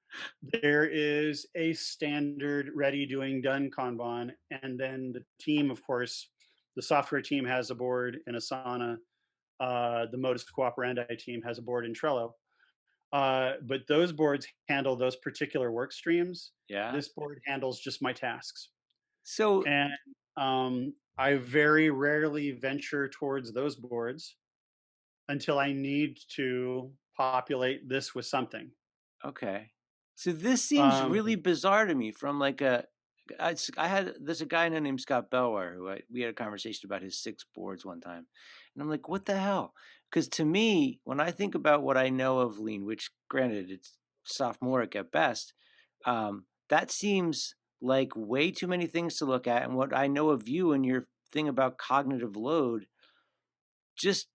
there is a standard ready, doing, done Kanban. And then the team, of course, the software team has a board in Asana. The Modus Cooperandi team has a board in Trello. But those boards handle those particular work streams. Yeah. This board handles just my tasks. So, And I very rarely venture towards those boards until I need to populate this with something. okay. So this seems really bizarre to me from like there's a guy named Scott Bellwire who we had a conversation about his 6 boards one time. And I'm like, what the hell? Because to me, when I think about what I know of lean, which granted it's sophomoric at best, that seems like way too many things to look at. And what I know of you and your thing about cognitive load, just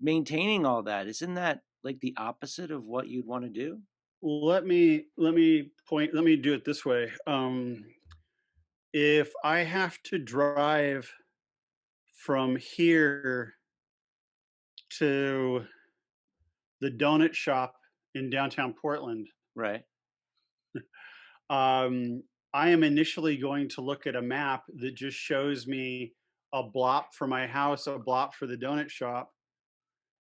maintaining all that, isn't that like the opposite of what you'd want to do? Let me do it this way. If I have to drive from here to the donut shop in downtown Portland, Right. I am initially going to look at a map that just shows me a blop for my house, a blop for the donut shop,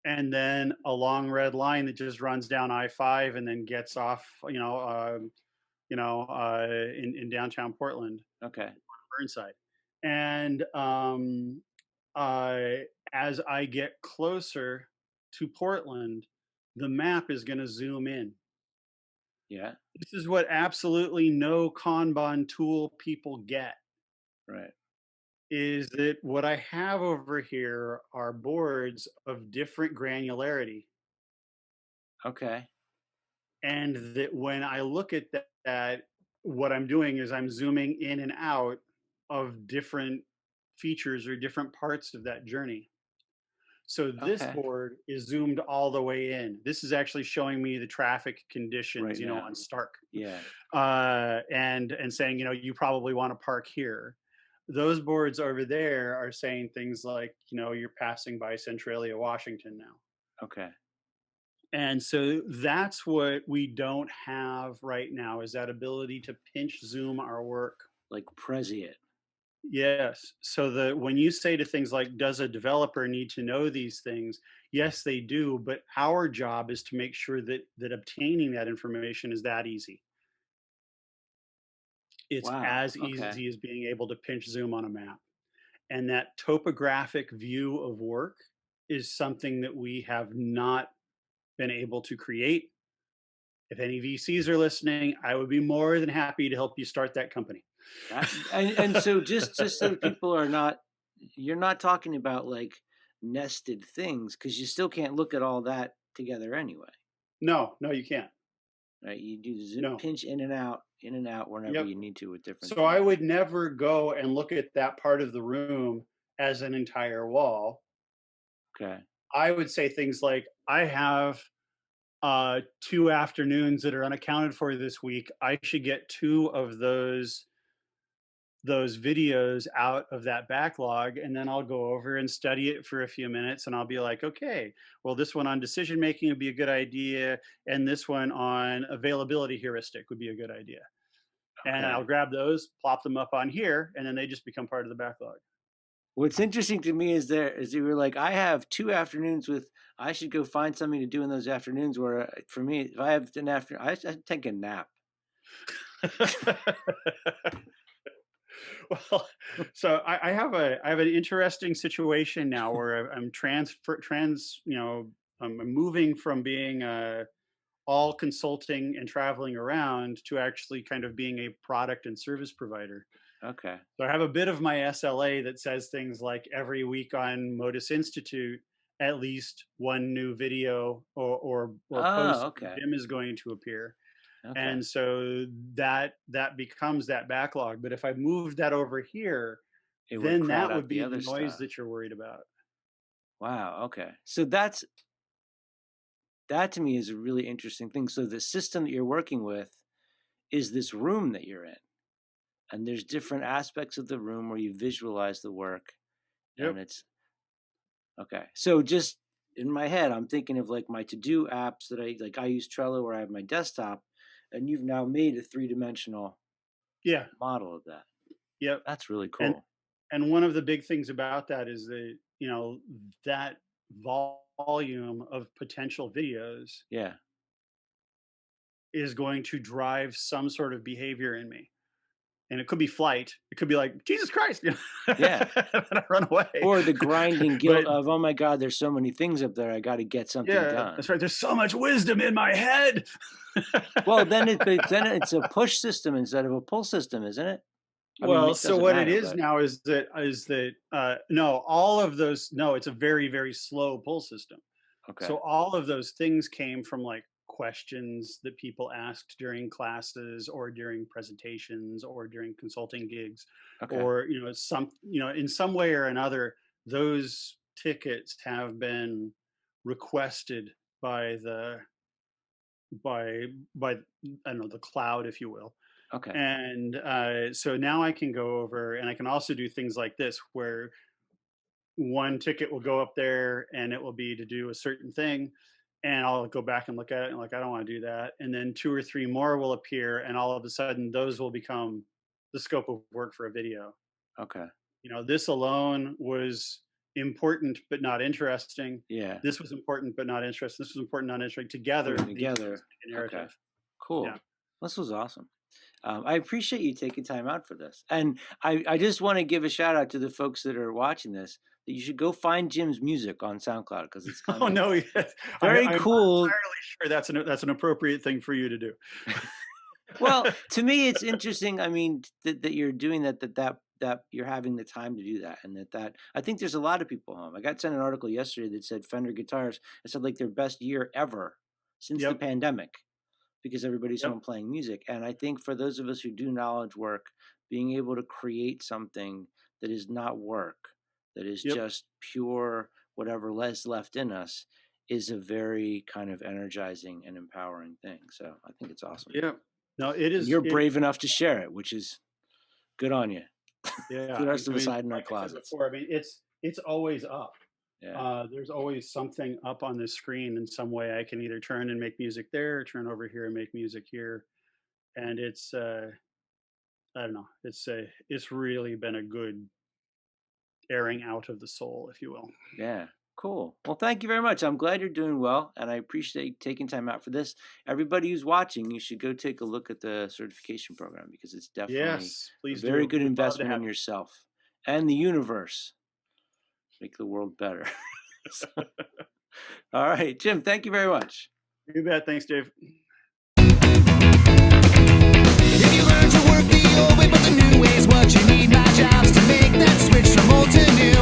and then a long red line that just runs down I-5 and then gets off, in downtown Portland, Okay. Burnside. And as I get closer to Portland, the map is going to zoom in. Yeah. This is what absolutely no Kanban tool people get. Right. Is that what I have over here are boards of different granularity. Okay. And that when I look at that, what I'm doing is I'm zooming in and out of different features or different parts of that journey. So this Okay. board is zoomed all the way in. This is actually showing me the traffic conditions, Right now. on Stark. Yeah. And saying, you probably want to park here. Those boards over there are saying things like, you're passing by Centralia, Washington now. Okay. And so that's what we don't have right now, is that ability to pinch zoom our work. Like prescient. Yes. So when you say to things like, does a developer need to know these things? Yes, they do. But our job is to make sure that obtaining that information is that easy. It's Wow. as Okay. easy as being able to pinch zoom on a map. And that topographic view of work is something that we have not been able to create. If any VCs are listening, I would be more than happy to help you start that company. And so just so people are not, you're not talking about like nested things, because you still can't look at all that together anyway. No, you can't. Right? You do zoom, pinch in and out whenever you need to with different So things. I would never go and look at that part of the room as an entire wall. Okay. I would say things like, I have 2 afternoons that are unaccounted for this week. I should get 2 of those videos out of that backlog, and then I'll go over and study it for a few minutes, and I'll be like, okay, well, this one on decision making would be a good idea, and this one on availability heuristic would be a good idea. Okay. And I'll grab those, plop them up on here, and then they just become part of the backlog. What's interesting to me is you were like, I have 2 afternoons I should go find something to do in those afternoons, where for me, if I have an afternoon, I take a nap. Well, so I have an interesting situation now where I'm moving from being all consulting and traveling around to actually kind of being a product and service provider. Okay. So I have a bit of my SLA that says things like every week on Modus Institute, at least one new video or post Oh, from okay. Jim is going to appear. Okay. And so that becomes that backlog. But if I moved that over here, It would then crowd that out would the be other the noise stuff. that you're worried about. Wow. Okay. So that to me is a really interesting thing. So the system that you're working with is this room that you're in, and there's different aspects of the room where you visualize the work, and Yep. it's okay. So just in my head, I'm thinking of like my to-do apps that I like. I use Trello where I have my desktop, and you've now made a three-dimensional Yeah. model of that. Yep. That's really And cool. and one of the big things about that is that, that volume of potential videos Yeah. is going to drive some sort of behavior in me. And it could be flight. It could be like, Jesus Christ, Yeah. and I run away. Or the grinding guilt But of, oh my God, there's so many things up there. I got to get something yeah, done. that's right. There's so much wisdom in my head. Well, then it's a push system instead of a pull system, isn't it? I mean, Well, it so doesn't what it matter, is but now is that no, all of those, no, it's a very, very slow pull system. okay. So all of those things came from like questions that people asked during classes or during presentations or during consulting gigs, Okay. or in some way or another, those tickets have been requested by the by I don't know, the cloud, if you will. Okay. And so now I can go over and I can also do things like this where one ticket will go up there and it will be to do a certain thing, and I'll go back and look at it and like, I don't want to do that. And then two or three more will appear, and all of a sudden those will become the scope of work for a video. Okay. This alone was important but not interesting. Yeah. This was important but not interesting. This was important, not interesting. Put Together, it these together. make a Okay. narrative. Cool. Yeah. This was awesome. I appreciate you taking time out for this. And I just want to give a shout out to the folks that are watching this that you should go find Jim's music on SoundCloud because it's kind Oh of no, yes. very I'm not cool. entirely sure that's an appropriate thing for you to do. Well, to me, it's interesting. I mean, that you're doing that you're having the time to do that, and that I think there's a lot of people home. I got sent an article yesterday that said Fender guitars. It said like their best year ever since the Yep. pandemic because everybody's Yep. home playing music. And I think for those of us who do knowledge work, being able to create something that is not work, that is Yep. just pure whatever is left in us, is a very kind of energizing and empowering thing. So I think it's awesome. Yep. No, it And is. you're brave enough to share it, which is good on you. Yeah. The rest of us mean, hide in our like I said closets. before, I mean, it's always up. Yeah. There's always something up on the screen in some way. I can either turn and make music there, or turn over here and make music here, and it's I don't know. It's really been a good airing out of the soul, if you will. Yeah. Cool. Well, thank you very much. I'm glad you're doing well, and I appreciate taking time out for this. Everybody who's watching, you should go take a look at the certification program because it's definitely Yes, a please very do. good We'd love to investment have in you. yourself and the universe. Make the world better. All right, Jim, thank you very much. You bet. Thanks, Dave. If you learn to work the old way, but the new way is what you need, my job's to make that switch from old to new.